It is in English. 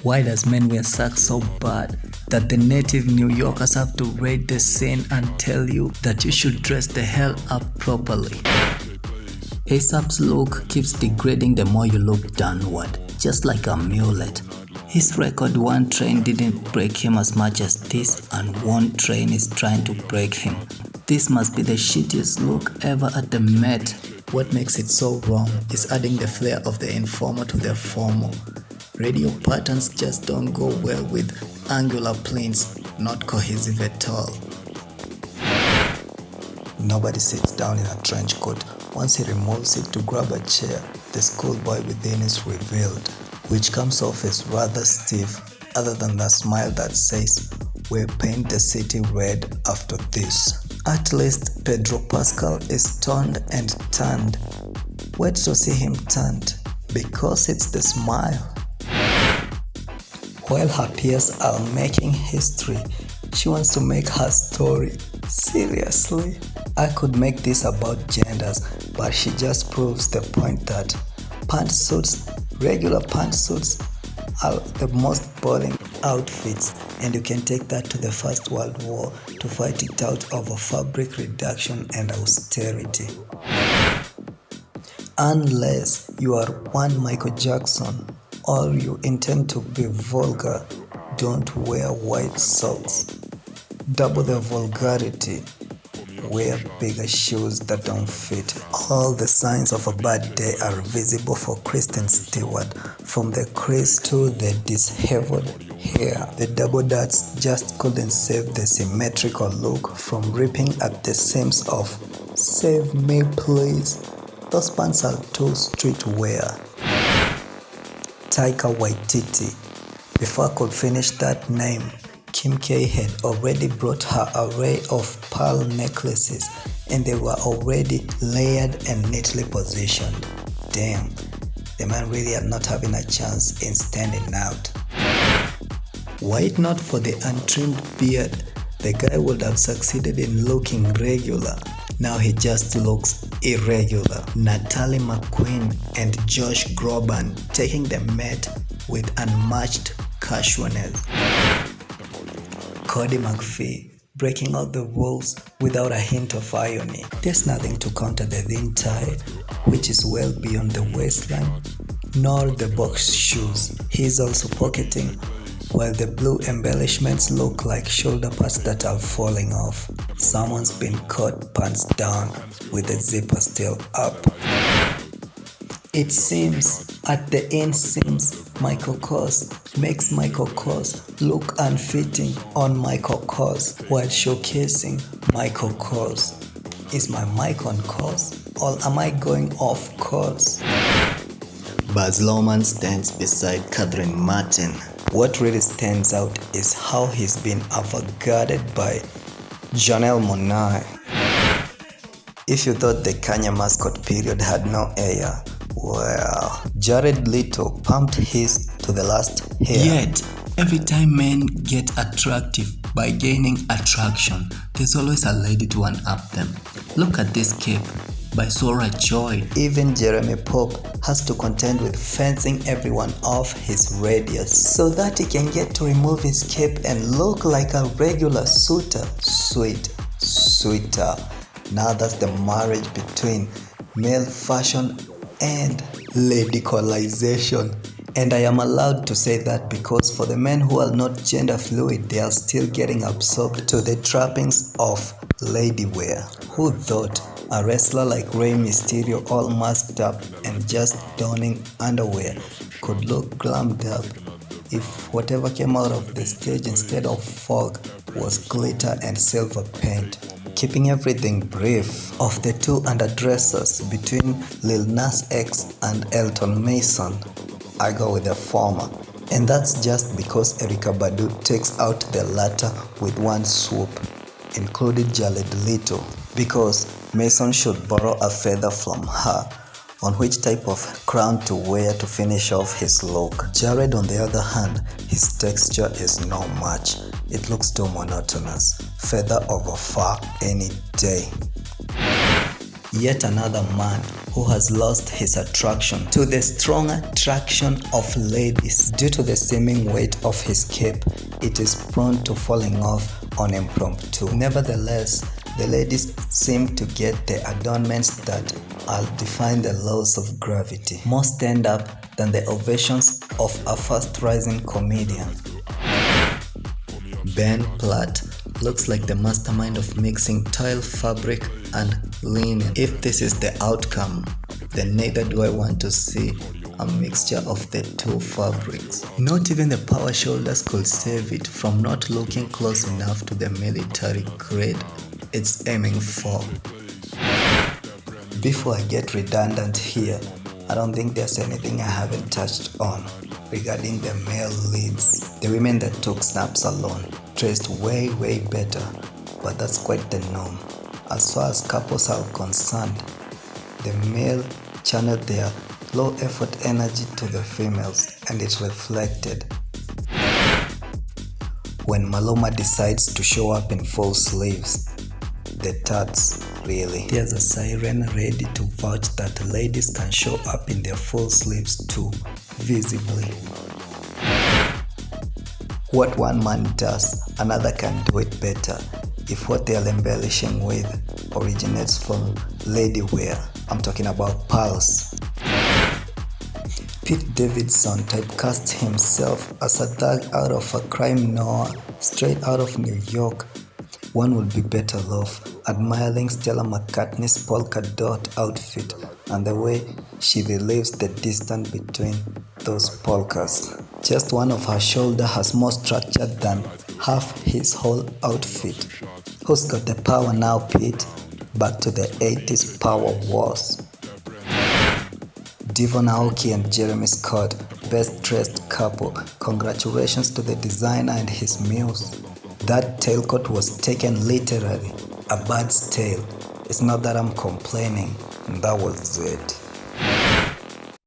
Why does Menswear suck so bad that the native New Yorkers have to raid the scene and tell you that you should dress the hell up properly? ASAP's look keeps degrading the more you look downward, just like a mullet. His record One Train didn't break him as much as this, and One Train is trying to break him. This must be the shittiest look ever at the Met. What makes it so wrong is adding the flair of the informal to the formal. Radio patterns just don't go well with angular planes, not cohesive at all. Nobody sits down in a trench coat. Once he removes it to grab a chair, the schoolboy within is revealed, which comes off as rather stiff, other than the smile that says, "We'll paint the city red after this." At least Pedro Pascal is toned and tanned. Wait to see him tanned, because it's the smile. While her peers are making history, she wants to make her story. Seriously? I could make this about genders, but she just proves the point that pantsuits, regular pantsuits, are the most boring outfits, and you can take that to the First World War to fight it out over fabric reduction and austerity. Unless you are one Michael Jackson or you intend to be vulgar, don't wear white socks. Double the vulgarity. Wear bigger shoes that don't fit. All the signs of a bad day are visible for Kristen Stewart, from the crease to the disheveled hair. The double darts just couldn't save the symmetrical look from ripping at the seams of "Save me please." Those pants are too streetwear. Taika Waititi. Before I could finish that name, Kim K had already brought her array of pearl necklaces, and they were already layered and neatly positioned. Damn, the man really are not having a chance in standing out. Were it not for the untrimmed beard, the guy would have succeeded in looking regular. Now he just looks irregular. Natalie McQueen and Josh Groban taking the Met with unmatched casualness. Cody McPhee breaking out the rules without a hint of irony. There's nothing to counter the thin tie, which is well beyond the waistline, nor the box shoes. He's also pocketing, while the blue embellishments look like shoulder pads that are falling off. Someone's been caught pants down with the zipper still up. It seems at the inseams, Michael Kors makes Michael Kors look unfitting on Michael Kors while showcasing Michael Kors. Is my mic on course, or am I going off course? Baz Luhrmann stands beside Catherine Martin. What really stands out is how he's been avant-garded by Janelle Monáe. If you thought the Kanye mascot period had no air, well, Jared Leto pumped his to the last hair. Yet, every time men get attractive by gaining attraction, there's always a lady to one-up them. Look at this cape by Sora Joy. Even Jeremy Pope has to contend with fencing everyone off his radius so that he can get to remove his cape and look like a regular suitor. Sweeter. Now that's the marriage between male fashion and ladicalization. And I am allowed to say that because for the men who are not gender fluid, they are still getting absorbed to the trappings of ladywear. Who thought a wrestler like Rey Mysterio, all masked up and just donning underwear, could look glammed up if whatever came out of the stage instead of fog was glitter and silver paint? Keeping everything brief, of the two underdressers between Lil Nas X and Elton Mason, I go with the former. And that's just because Erykah Badu takes out the latter with one swoop, including Jared Leto, because Mason should borrow a feather from her on which type of crown to wear to finish off his look. Jared, on the other hand, his texture is no match. It looks too monotonous. Feather over fur any day. Yet another man who has lost his attraction to the strong attraction of ladies. Due to the seeming weight of his cape, it is prone to falling off on impromptu. Nevertheless, the ladies seem to get the adornments that define the laws of gravity, more stand up than the ovations of a fast rising comedian. Ben Platt looks like the mastermind of mixing tile fabric and linen. If this is the outcome, then neither do I want to see a mixture of the two fabrics. Not even the power shoulders could save it from not looking close enough to the military grade it's aiming for. Before I get redundant here, I don't think there's anything I haven't touched on regarding the male leads. The women that took snaps alone dressed way better, but that's quite the norm. As far as couples are concerned, the male channeled their low effort energy to the females, and it reflected. When Maluma decides to show up in full sleeves, the tats, really. There's a siren ready to vouch that ladies can show up in their full sleeves too, visibly. What one man does, another can do it better if what they are embellishing with originates from lady wear. I'm talking about pearls. Pete Davidson typecast himself as a thug out of a crime noir straight out of New York. One would be better off admiring Stella McCartney's polka dot outfit and the way she relieves the distance between those polkas. Just one of her shoulders has more structure than half his whole outfit. Who's got the power now, Pete? Back to the 80s power wars. Devon Aoki and Jeremy Scott, best dressed couple. Congratulations to the designer and his muse. That tailcoat was taken literally, a bird's tail. It's not that I'm complaining, that was it.